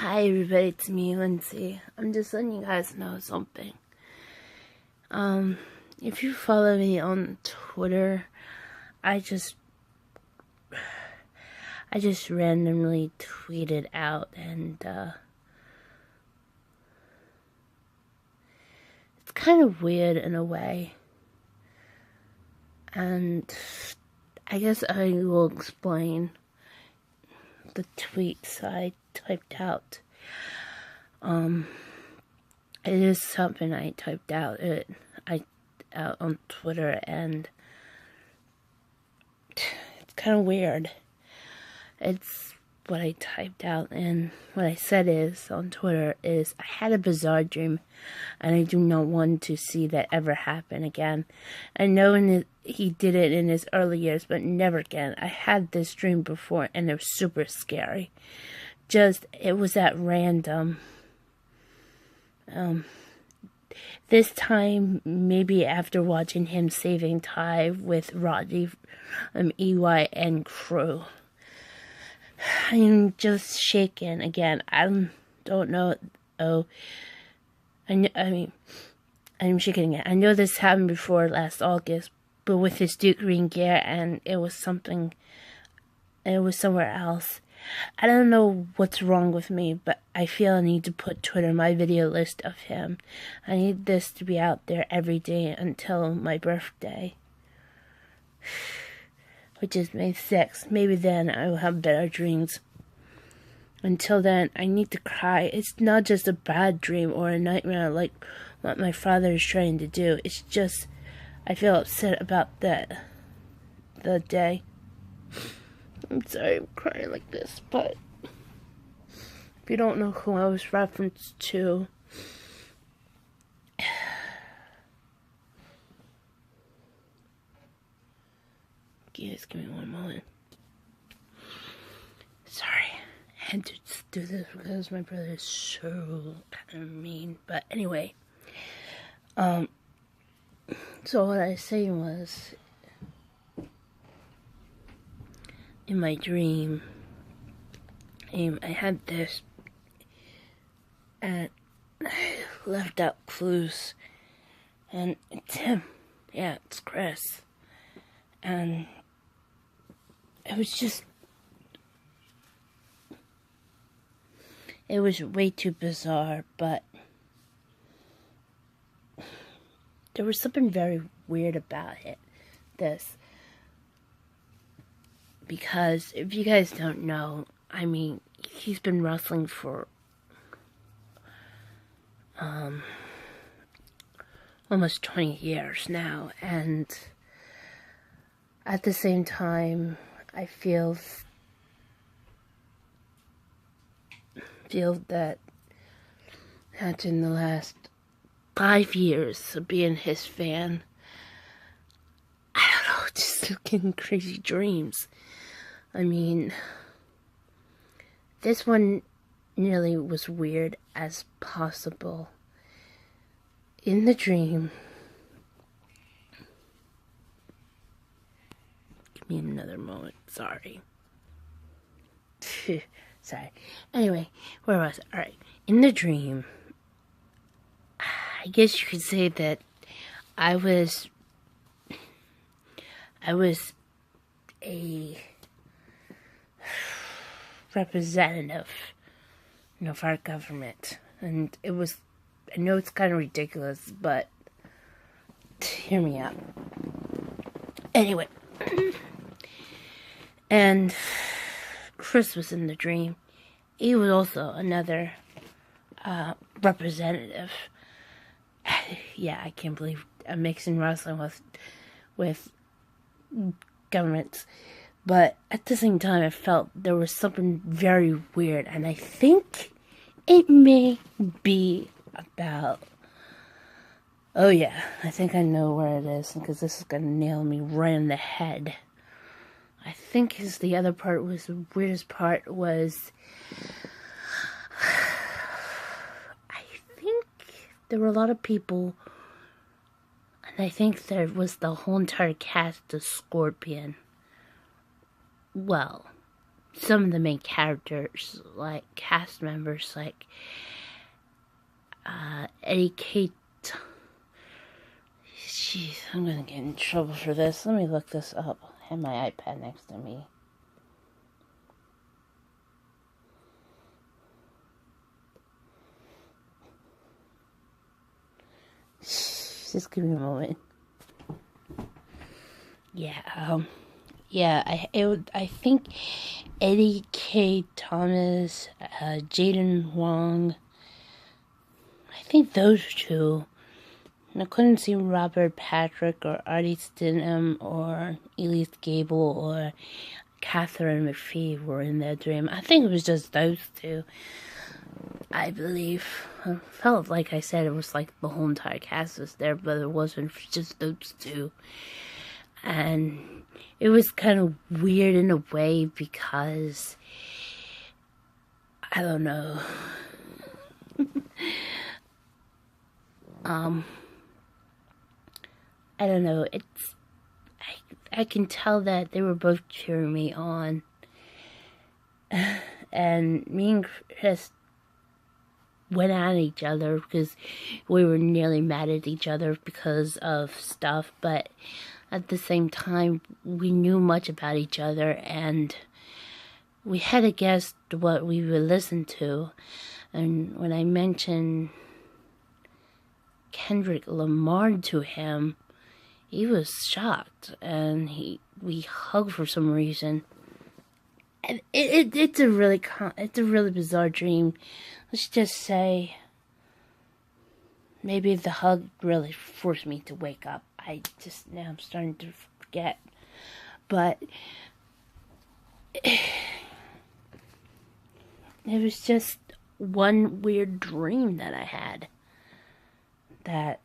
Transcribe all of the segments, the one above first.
Hi everybody, it's me, Lindsie. I'm just letting you guys know something. If you follow me on Twitter, I just randomly tweeted out, and it's kind of weird in a way. And I guess I will explain the tweets I typed out. It is something I typed out. Out on Twitter, and it's kind of weird. It's what I typed out, and what I said is on Twitter is I had a bizarre dream, and I do not want to see that ever happen again. I know he did it in his early years, but never again. I had this dream before, and it was super scary. It was at random. This time, maybe after watching him saving Ty with Rodney, EY, and crew. I'm just shaken again. I don't know. I'm shaking again. I know this happened before last August, but with his Duke green gear, and it was somewhere else. I don't know what's wrong with me, but I feel I need to put Twitter in my video list of him. I need this to be out there every day until my birthday, which is May 6th. Maybe then I will have better dreams. Until then, I need to cry. It's not just a bad dream or a nightmare like what my father is trying to do. It's just I feel upset about the day. I'm sorry I'm crying like this, but if you don't know who I was referenced to, just give me one moment. Sorry, I had to just do this because my brother is so kind of mean. But anyway, so what I was saying was, in my dream, I had this, and I left out clues, and it's him. Yeah, it's Chris. And it was way too bizarre, but there was something very weird about this. Because if you guys don't know, he's been wrestling for almost 20 years now, and at the same time, I feel that in the last 5 years of being his fan, I don't know, just getting crazy dreams. This one nearly was weird as possible. In the dream, give me another moment, sorry. Sorry. Anyway, where was I? Alright, in the dream, I guess you could say that I was a representative of our government, and I know it's kind of ridiculous, but hear me out. Anyway, and Chris was in the dream. He was also another representative. Yeah, I can't believe I'm mixing wrestling with governments. But at the same time, I felt there was something very weird, and I think it may be about... Oh yeah, I think I know where it is, because this is going to nail me right in the head. I think the other part was the weirdest part was... I think there were a lot of people, and I think there was the whole entire cast of Scorpion. Well, some of the main characters, like cast members, like Eddie Kate. Jeez, I'm gonna get in trouble for this. Let me look this up. I have my iPad next to me. Just give me a moment. I think Eddie K. Thomas, Jaden Wong. I think those two. And I couldn't see Robert Patrick or Artie Stinham or Elise Gable or Catherine McPhee were in their dream. I think it was just those two. I believe. I felt like I said it was like the whole entire cast was there, but it wasn't, just those two. And it was kind of weird in a way because, I don't know. I don't know. I can tell that they were both cheering me on. And me and Chris went at each other because we were nearly mad at each other because of stuff, but at the same time we knew much about each other and we had to guess what we would listen to. And when I mentioned Kendrick Lamar to him, he was shocked and we hugged for some reason. And it's a really bizarre dream. Let's just say maybe the hug really forced me to wake up. Now I'm starting to forget. But it was just one weird dream that I had. That,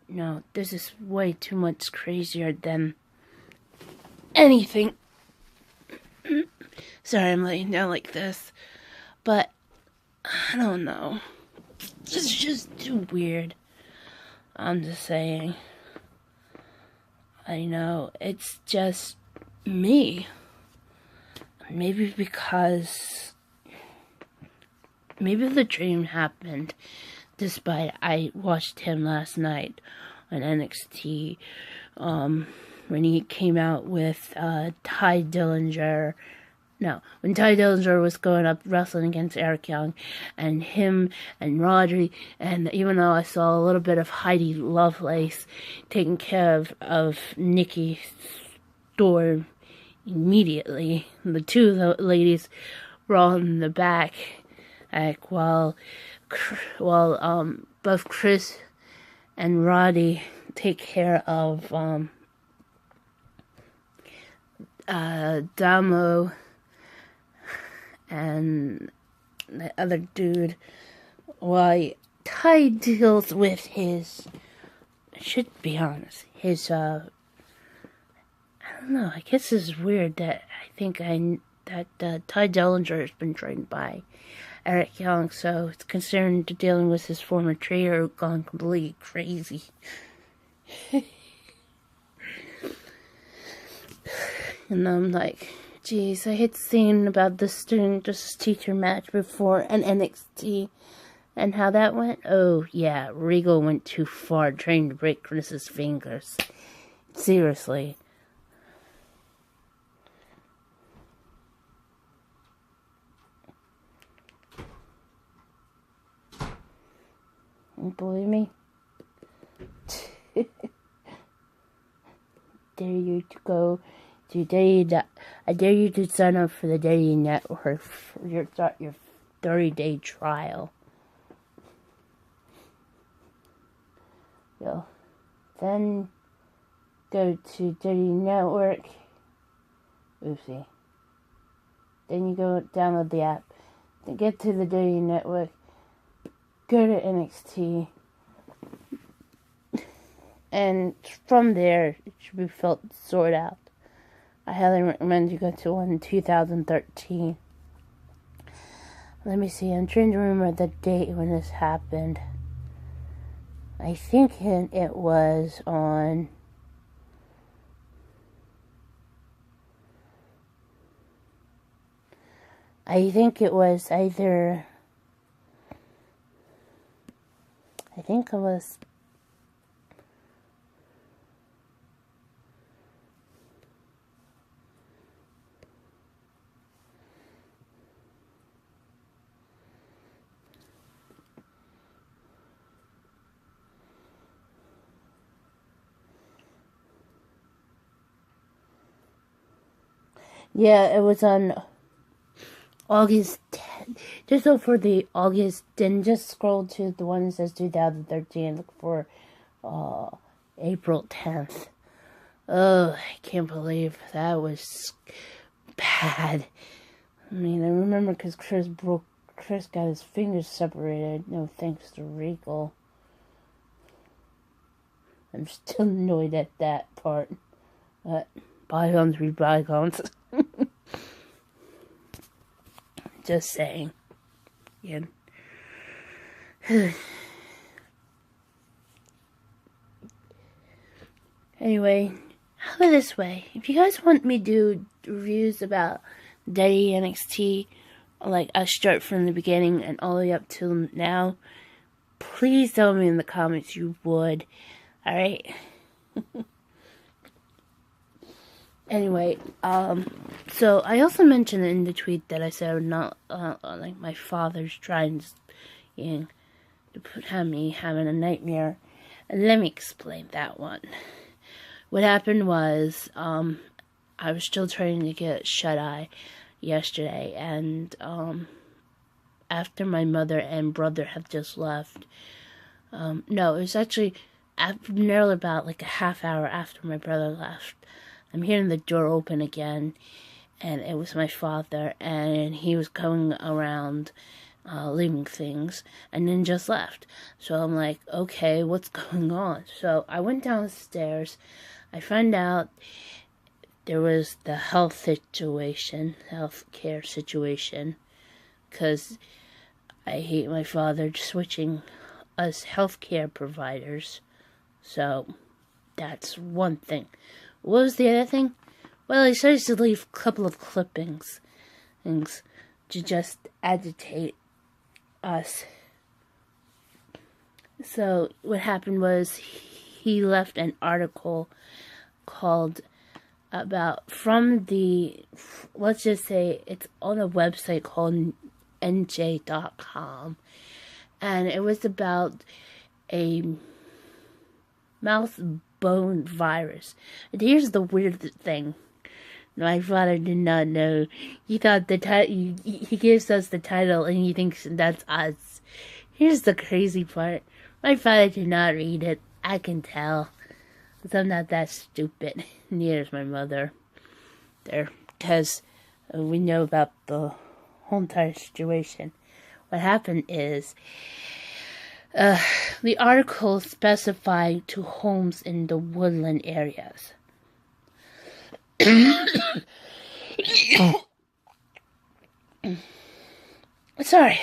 no, this is way too much crazier than anything. Sorry, I'm laying down like this. But I don't know. It's just too weird. I'm just saying. I know. It's just me. Maybe because maybe the dream happened despite I watched him last night on NXT when he came out with Ty Dillinger. No, when Ty Dillinger was going up wrestling against Eric Young, and him and Rodri, and even though I saw a little bit of Heidi Lovelace taking care of Nikki Storm immediately, the two ladies were all in the back, like while both Chris and Roddy take care of Damo and the other dude, while Ty deals with his, I should be honest, his, I don't know, I guess it's weird that Ty Dillinger has been trained by Eric Young, so it's concerned dealing with his former trainer gone completely crazy. And I'm like, geez, I hate seeing about the student versus teacher match before an NXT and how that went. Oh, yeah, Regal went too far trying to break Chris's fingers. Seriously. Believe me? Dare you to go to I dare you to sign up for the Daily Network for your 30-day trial. So, then go to Daily Network. Oopsie. Then you go download the app. Then get to the Daily Network. Go to NXT. And from there, it should be sorted out. I highly recommend you go to one in 2013. Let me see, I'm trying to remember the date when this happened. I think it was on... I think it was either... I think it was... Yeah, it was on August 10th. Just look for the August, then just scroll to the one that says 2013. Look for April 10th. Oh, I can't believe that was bad. I mean, I remember because Chris got his fingers separated. No thanks to Regal. I'm still annoyed at that part. But bygones be bygones. Just saying. Yeah. Anyway, how about this way? If you guys want me to do reviews about Daddy NXT, like I start from the beginning and all the way up till now, please tell me in the comments you would. Alright? Anyway, so I also mentioned in the tweet that I said I would not, like my father's trying to have me having a nightmare. And let me explain that one. What happened was, I was still trying to get shut-eye yesterday, and, after my mother and brother have just left, no, it was actually nearly about like a half hour after my brother left. I'm hearing the door open again, and it was my father, and he was going around, leaving things, and then just left. So I'm like, okay, what's going on? So I went downstairs. I found out there was the healthcare situation, because I hate my father switching us healthcare providers. So that's one thing. What was the other thing? Well, he started to leave a couple of things to just agitate us. So what happened was he left an article called let's just say it's on a website called nj.com, and it was about a mouse bone virus. And here's the weird thing. My father did not know. He thought he gives us the title and he thinks that's us. Here's the crazy part. My father did not read it. I can tell. Because I'm not that stupid. Neither is my mother. Because we know about the whole entire situation. What happened is, the article specified to homes in the woodland areas. Sorry,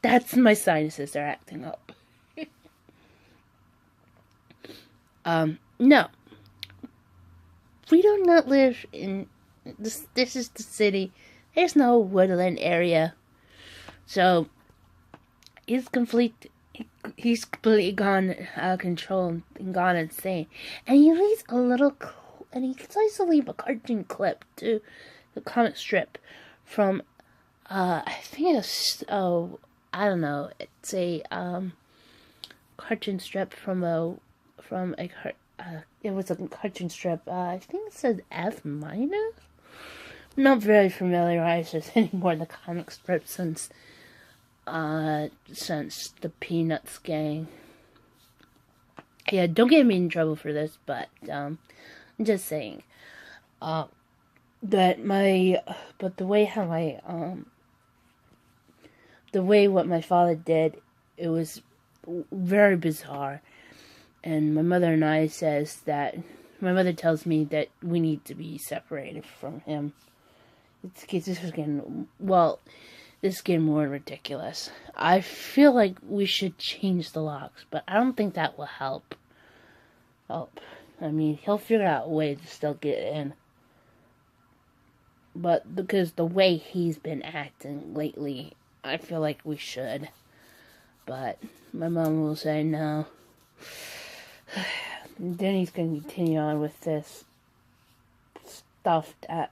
that's my sinuses are acting up. No. We do not live in this. This is the city. There's no woodland area. So he's completely gone out of control and gone insane. And he leaves he tries to leave a cartoon clip to the comic strip from, I think it's, I don't know, it's a, cartoon strip it was a cartoon strip, I think it said F minus? I'm not very familiarized with any more of the comic strips since the Peanuts gang. Yeah, don't get me in trouble for this, but, I'm just saying, but the way what my father did, it was very bizarre. And my mother and I says that, my mother tells me that we need to be separated from him. This is getting more ridiculous. I feel like we should change the locks, but I don't think that will help. I mean, he'll figure out a way to still get in. But because the way he's been acting lately, I feel like we should. But my mom will say no. Then he's going to continue on with this stuff that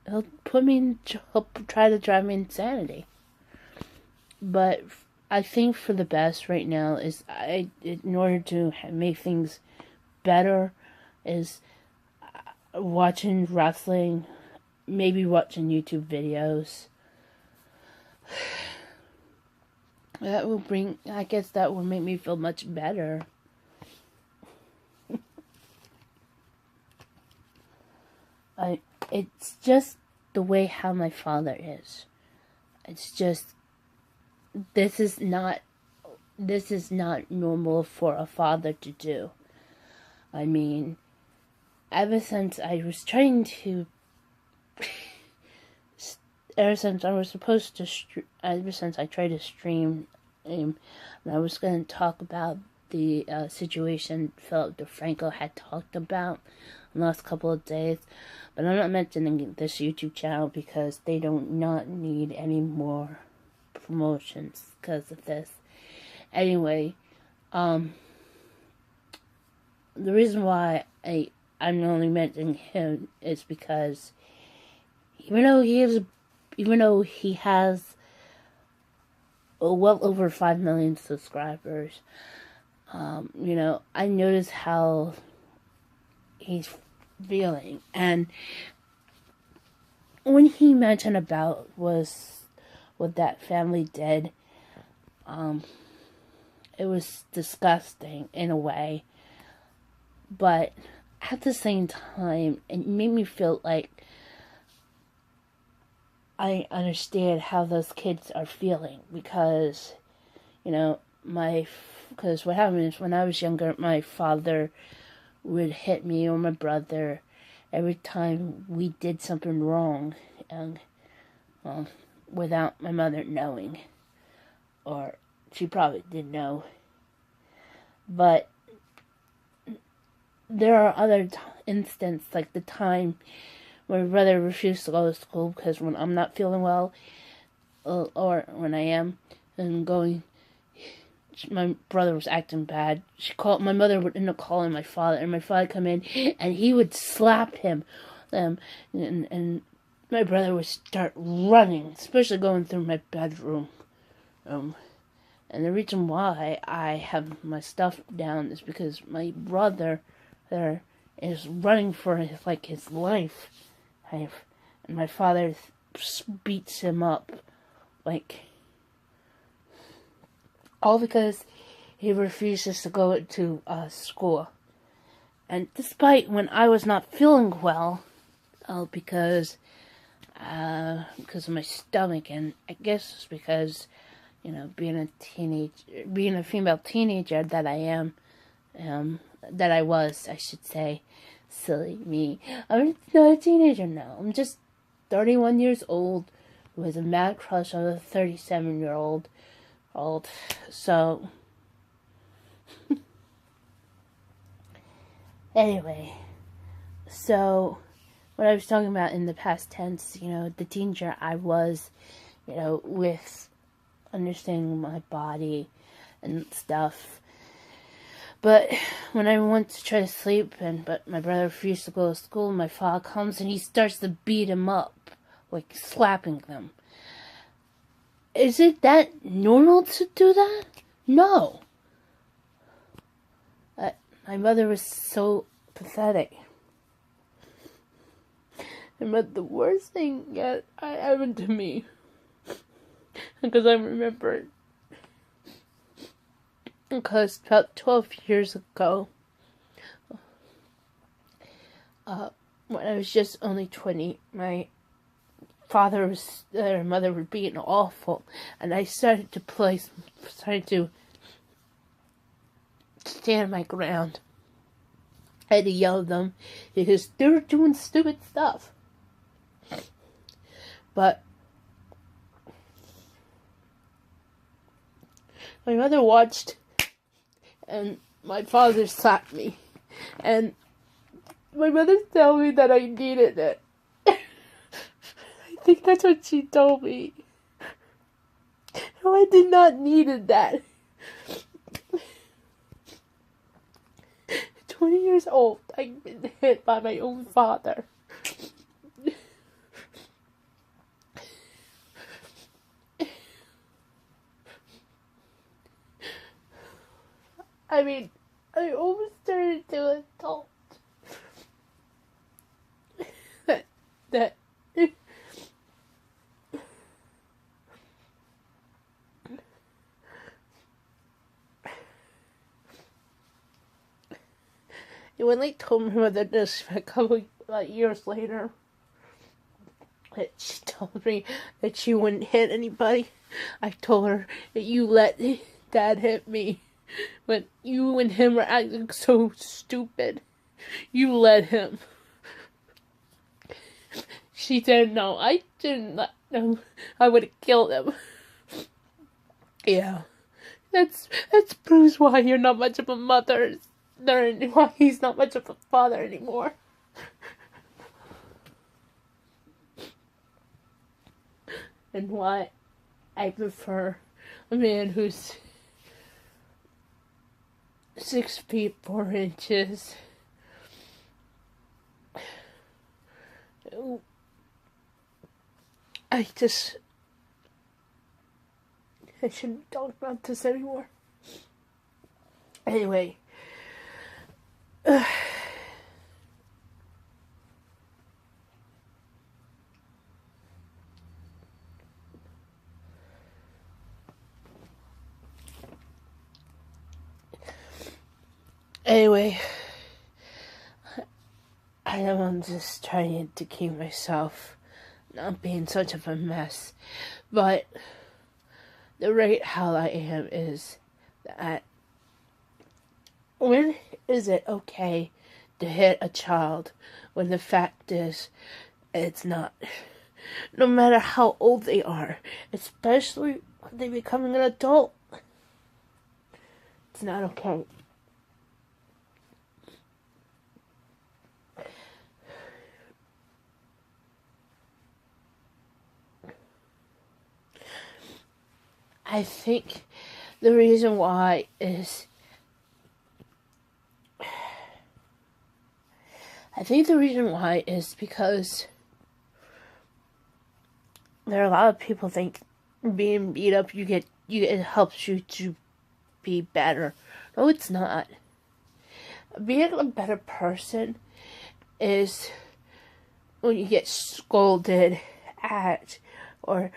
he'll try to drive me insanity. But I think for the best right now is in order to make things better, is watching wrestling, maybe watching YouTube videos. That will make me feel much better. It's just the way how my father is. It's just, this is not normal for a father to do. I mean, ever since I tried to stream, and I was going to talk about the situation Philip DeFranco had talked about in the last couple of days, but I'm not mentioning this YouTube channel because they do not need any more promotions because of this. Anyway, the reason why I'm only mentioning him is because even though he has well over 5 million subscribers, I noticed how he's feeling, and when he mentioned about what that family did, it was disgusting in a way, but at the same time, it made me feel like I understand how those kids are feeling, because, because what happened is when I was younger, my father would hit me or my brother every time we did something wrong, and without my mother knowing, or she probably did know. But there are other instances, like the time my brother refused to go to school because when I'm not feeling well, or when I am, and my brother was acting bad. My mother would end up calling my father, and my father come in, and he would slap him, and my brother would start running, especially going through my bedroom. And the reason why I have my stuff down is because my brother there is running for his life. And my father beats him up, all because he refuses to go to school. And despite when I was not feeling well, because of my stomach, and I guess it's because, being a female teenager that I was, I should say. Silly me. I'm not a teenager now. I'm just 31 years old with a mad crush on a 37-year-old. So, anyway, so what I was talking about in the past tense, the teenager I was, with understanding my body and stuff. But when I went to try to sleep, but my brother refused to go to school, my father comes and he starts to beat him up, slapping them. Is it that normal to do that? No. My mother was so pathetic. But the worst thing that happened to me, because I remember, because about 12 years ago, when I was just only 20, my mother were being awful, and I started to stand my ground. I had to yell at them because they were doing stupid stuff. But my mother watched, and my father slapped me, and my mother told me that I needed it. think that's what she told me. No, I did not need that. 20 years old, I've been hit by my own father. I mean, I almost turned into an adult. that when they told my mother this a couple years later, that she told me that she wouldn't hit anybody, I told her that you let Dad hit me. When you and him were acting so stupid, you let him. She said, no, I didn't let him. I would have killed him. Yeah. That's proves why you're not much of a mother. Why he's not much of a father anymore. And why I prefer a man who's 6 feet 4 inches. I shouldn't talk about this anymore. Anyway. Anyway, I am just trying to keep myself not being such of a mess, but the rate how I am is that when is it okay to hit a child when the fact is it's not? No matter how old they are, especially when they're becoming an adult, it's not okay. I think the reason why is because there are a lot of people think being beat up it helps you to be better. No, it's not. Being a better person is when you get scolded at, or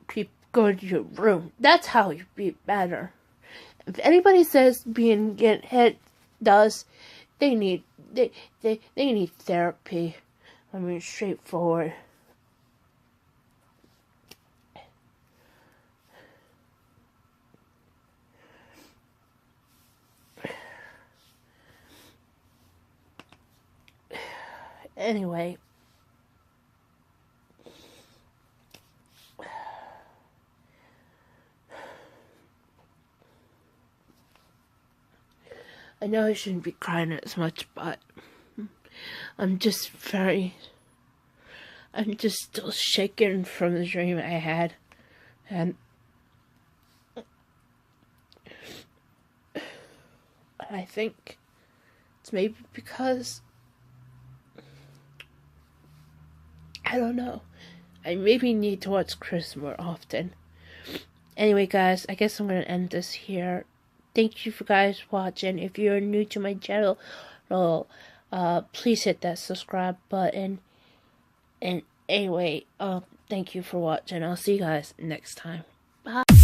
people go to your room. That's how you be better. If anybody says get hit they need therapy. I mean, straightforward. Anyway, I know I shouldn't be crying as much, but I'm just still shaken from the dream I had, and I think it's maybe because, I don't know, I maybe need to watch Chris more often. Anyway, guys, I guess I'm going to end this here. Thank you for guys watching. If you're new to my channel, please hit that subscribe button. And anyway, thank you for watching. I'll see you guys next time. Bye.